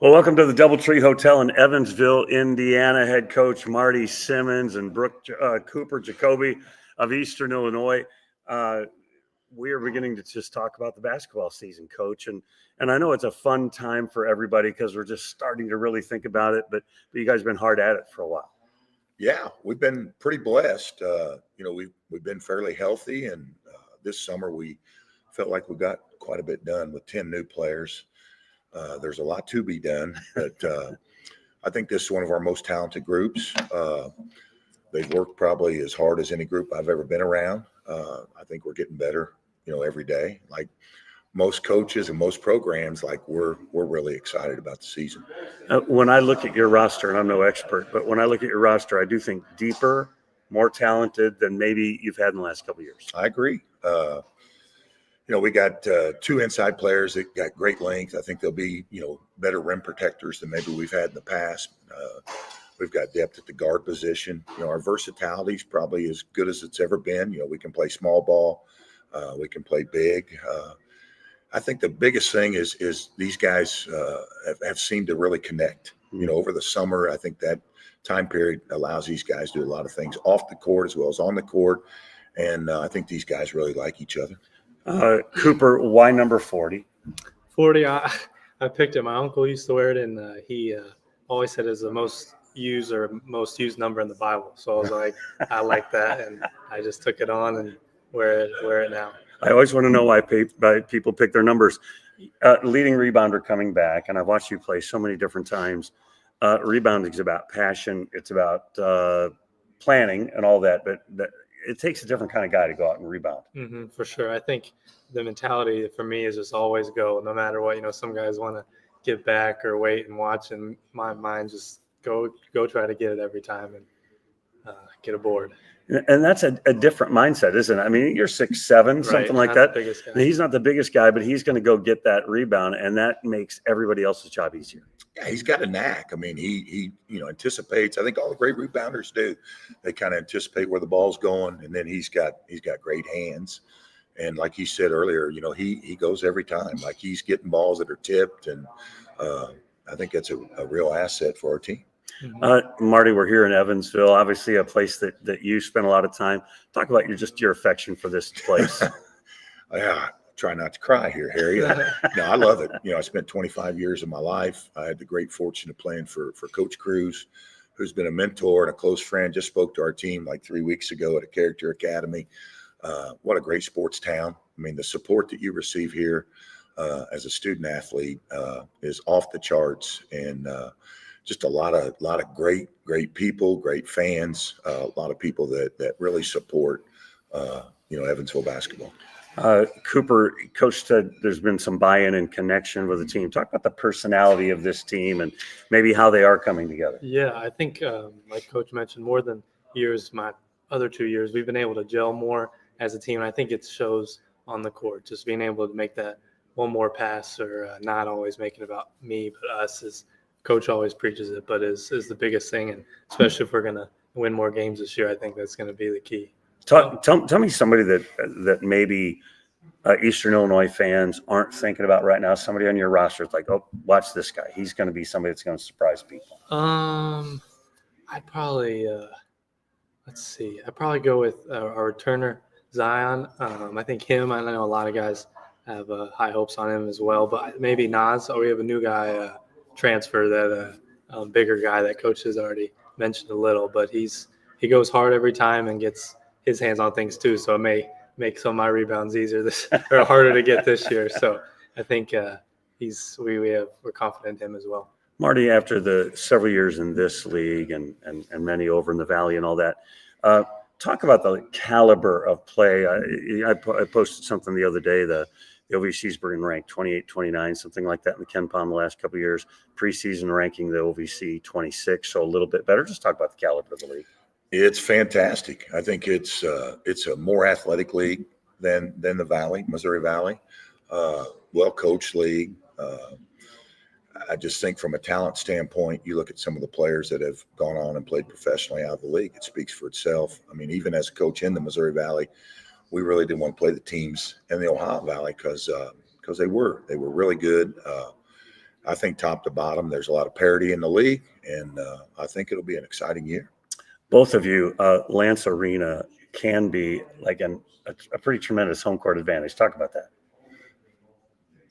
Well, welcome to the Doubletree Hotel in Evansville, Indiana. Head coach Marty Simmons and Brooke Cooper Jacoby of Eastern Illinois. We are beginning to just talk about the basketball season, Coach, and I know it's a fun time for everybody because we're just starting to really think about it. But you guys have been hard at it for a while. Yeah, we've been pretty blessed. We've been fairly healthy, and this summer we felt like we got quite a bit done with 10 new players. There's a lot to be done, but I think this is one of our most talented groups. They've worked probably as hard as any group I've ever been around. I think we're getting better, every day. Like most coaches and most programs, like we're really excited about the season. When I look at your roster, and I'm no expert, but when I look at your roster, I do think deeper, more talented than maybe you've had in the last couple of years. I agree. We got two inside players that got great length. I think they'll be, better rim protectors than maybe we've had in the past. We've got depth at the guard position. Our versatility is probably as good as it's ever been. We can play small ball. We can play big. I think the biggest thing is these guys have seemed to really connect. Over the summer, I think that time period allows these guys to do a lot of things off the court as well as on the court. And I think these guys really like each other. Cooper, why number 40? 40, I picked it. My uncle used to wear it, and he always said it's the most used number in the Bible. So I was like, I like that, and I just took it on and wear it now. I always want to know why people pick their numbers. Leading rebounder coming back, and I've watched you play so many different times. Rebounding is about passion. It's about planning and all that, but it takes a different kind of guy to go out and rebound. Mm-hmm, for sure. I think the mentality for me is just always go, no matter what. Some guys want to get back or wait and watch, and my mind just go try to get it every time and get a board. And that's a different mindset, isn't it? I mean, you're 6'7", something like that. He's not the biggest guy, but he's going to go get that rebound, and that makes everybody else's job easier. Yeah, he's got a knack. I mean, he anticipates. I think all the great rebounders do. They kind of anticipate where the ball's going, and then he's got great hands. And like he said earlier, he goes every time. Like he's getting balls that are tipped, and I think that's a real asset for our team. Marty, we're here in Evansville, obviously a place that you spend a lot of time. Talk about your affection for this place. Yeah, try not to cry here, Harry. No, I love it. I spent 25 years of my life. I had the great fortune of playing for Coach Cruz, who's been a mentor and a close friend. Just spoke to our team like 3 weeks ago at a Character Academy. What a great sports town. I mean, the support that you receive here as a student athlete is off the charts, and just a lot of great people, great fans, a lot of people that really support Evansville basketball. Cooper, Coach said there's been some buy-in and connection with the team. Talk about the personality of this team and maybe how they are coming together. Yeah, I think like Coach mentioned, more than my other 2 years, we've been able to gel more as a team. And I think it shows on the court, just being able to make that one more pass or not always making it about me, but us as Coach always preaches it, but is the biggest thing. And especially if we're going to win more games this year, I think that's going to be the key. Tell me somebody that maybe Eastern Illinois fans aren't thinking about right now. Somebody on your roster is like, oh, watch this guy. He's going to be somebody that's going to surprise people. I'd probably let's see. I'd probably go with our returner Zion. I think him. I know a lot of guys have high hopes on him as well, but maybe Nas. We have a new guy transfer that bigger guy that Coach has already mentioned a little, but he goes hard every time and gets his hands on things too. So it may make some of my rebounds easier or harder to get this year. So I think we're confident in him as well. Marty, after the several years in this league and many over in the Valley and all that, talk about the caliber of play. I posted something the other day. The OVC's been ranked 28, 29, something like that in the Ken Pom the last couple of years. Preseason ranking the OVC 26, so a little bit better. Just talk about the caliber of the league. It's fantastic. I think it's a more athletic league than the Valley, Missouri Valley. Well-coached league. I just think from a talent standpoint, you look at some of the players that have gone on and played professionally out of the league, it speaks for itself. I mean, even as a coach in the Missouri Valley, we really didn't want to play the teams in the Ohio Valley because they were really good. I think top to bottom, there's a lot of parity in the league, and I think it'll be an exciting year. Both of you, Lance Arena can be like a pretty tremendous home court advantage. Talk about that.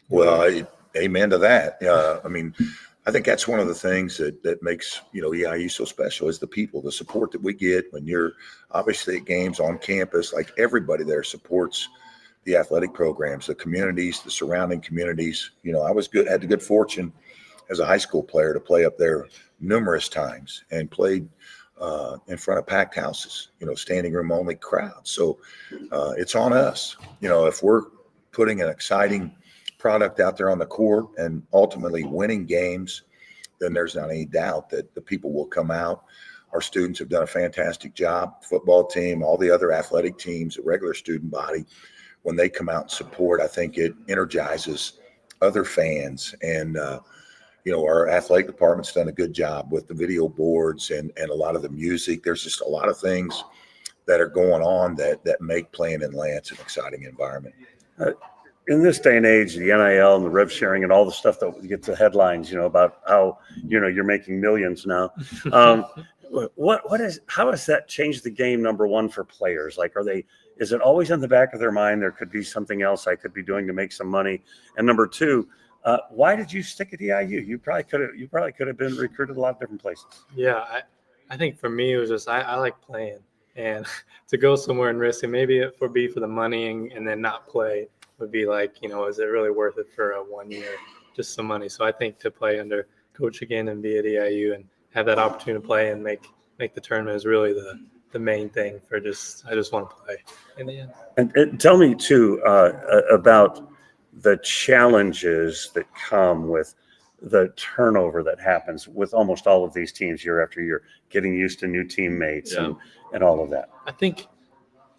Well, amen to that. I mean, I think that's one of the things that makes, EIU so special is the people, the support that we get when you're obviously at games on campus. Like, everybody there supports the athletic programs, the communities, the surrounding communities. I had the good fortune as a high school player to play up there numerous times and played in front of packed houses, standing room only crowds. So it's on us. If we're putting an exciting product out there on the court and ultimately winning games, then there's not any doubt that the people will come out. Our students have done a fantastic job. Football team, all the other athletic teams, the regular student body, when they come out and support, I think it energizes other fans. And, our athletic department's done a good job with the video boards and a lot of the music. There's just a lot of things that are going on that make playing in Lance an exciting environment. In this day and age, the NIL and the rev sharing and all the stuff that gets the headlines, about how, you're making millions now. How has that changed the game, number one, for players? Like, is it always in the back of their mind, there could be something else I could be doing to make some money? And number two, why did you stick at EIU? You probably could have been recruited a lot of different places. Yeah, I think for me, it was just, I like playing, and to go somewhere and risk it, maybe it would be for the money and then not play would be like, is it really worth it for a 1 year, just some money? So I think to play under coach again and be at EIU and have that opportunity to play and make the tournament is really the main thing I just want to play in the end. And tell me too, about the challenges that come with the turnover that happens with almost all of these teams year after year, getting used to new teammates and all of that. I think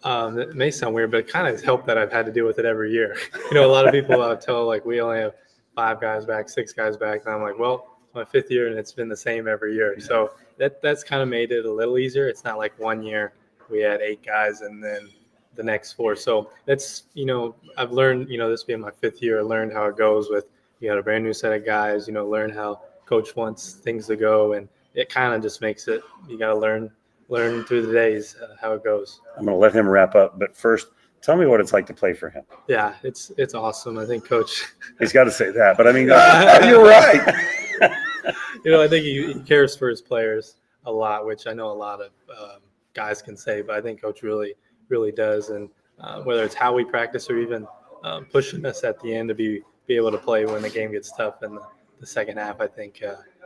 it may sound weird, but it kind of helped that I've had to deal with it every year. A lot of people tell, like, we only have 5 guys back, 6 guys back. And I'm like, well, it's my 5th year and it's been the same every year. So that's kind of made it a little easier. It's not like 1 year we had 8 guys and then the next 4. So that's, I've learned, this being my 5th year, I learned how it goes with, you got a brand new set of guys, learn how coach wants things to go. And it kind of just makes it, you got to learn through the days how it goes. I'm going to let him wrap up, but first, tell me what it's like to play for him. Yeah, it's awesome. I think coach. He's got to say that, but I mean, you're right. I think he cares for his players a lot, which I know a lot of guys can say, but I think coach really, really does. And whether it's how we practice or even pushing us at the end to be able to play when the game gets tough in the second half, I think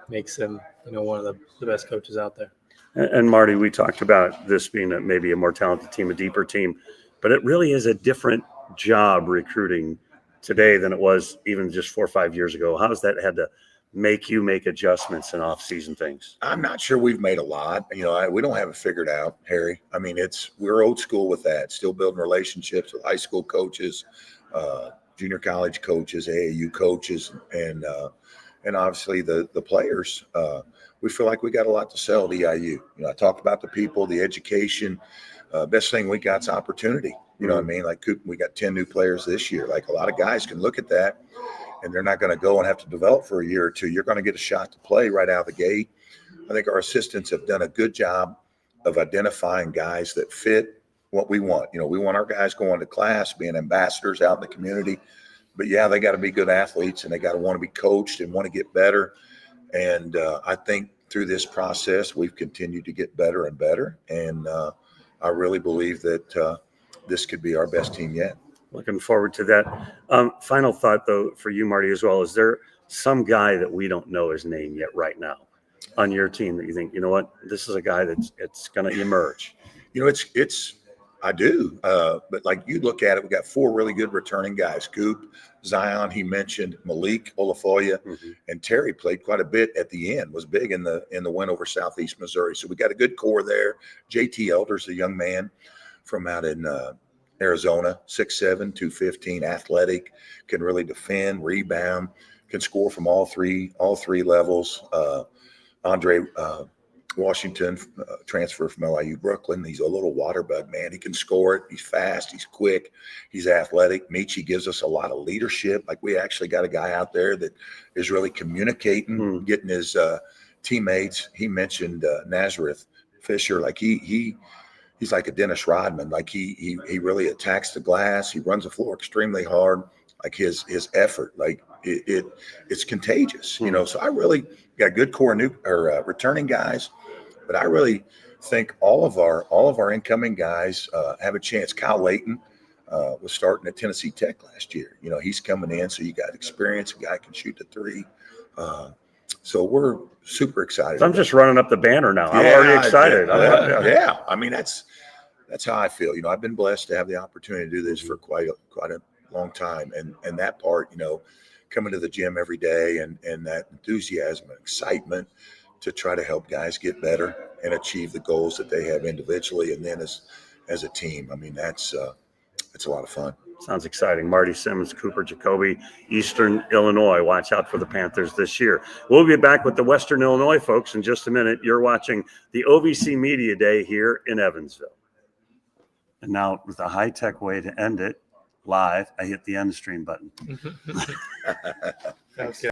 makes him, one of the best coaches out there. And Marty, we talked about this being maybe a more talented team, a deeper team, but it really is a different job recruiting today than it was even just 4 or 5 years ago. How has that had to make you make adjustments and off-season things? I'm not sure we've made a lot. We don't have it figured out, Harry. I mean, we're old school with that, still building relationships with high school coaches, junior college coaches, AAU coaches, and obviously the players. We feel like we got a lot to sell at EIU. I talked about the people, the education. Best thing we got is opportunity. You know what I mean? Like, we got 10 new players this year. Like, a lot of guys can look at that, and they're not going to go and have to develop for a year or two. You're going to get a shot to play right out of the gate. I think our assistants have done a good job of identifying guys that fit what we want. We want our guys going to class, being ambassadors out in the community. But, yeah, they got to be good athletes, and they got to want to be coached and want to get better. And I think through this process, we've continued to get better and better. And I really believe that this could be our best team yet. Looking forward to that. Final thought, though, for you, Marty, as well. Is there some guy that we don't know his name yet right now on your team that you think, this is a guy it's going to emerge? I do. But like, you look at it, we got 4 really good returning guys. Coop, Zion, he mentioned Malik Olafoya, and Terry played quite a bit at the end, was big in the win over Southeast Missouri. So we got a good core there. JT Elder's a young man from out in Arizona, 6'7", 215, athletic, can really defend, rebound, can score from all three levels. Andre Washington, transfer from LIU Brooklyn. He's a little water bug, man. He can score it. He's fast. He's quick. He's athletic. Michi gives us a lot of leadership. Like, we actually got a guy out there that is really communicating, getting his teammates. He mentioned Nazareth Fisher. Like, he's like a Dennis Rodman. Like, he really attacks the glass. He runs the floor extremely hard. Like, his effort, like it's contagious, you know. So I really got good core returning guys, but I really think all of our incoming guys have a chance. Kyle Layton was starting at Tennessee Tech last year. You know, he's coming in, so you got experience. A guy can shoot the three. So we're super excited. So I'm just running up the banner now. I'm Yeah, already excited. Yeah, I mean, that's how I feel. You know, I've been blessed to have the opportunity to do this for quite a long time, and that part, you know, coming to the gym every day and that enthusiasm and excitement to try to help guys get better and achieve the goals that they have individually and then as a team. I mean, it's a lot of fun. Sounds exciting. Marty Simmons, Cooper Jacoby, Eastern Illinois. Watch out for the Panthers this year. We'll be back with the Western Illinois folks in just a minute. You're watching the OVC Media Day here in Evansville. And now, with a high-tech way to end it, live, I hit the end stream button. Okay.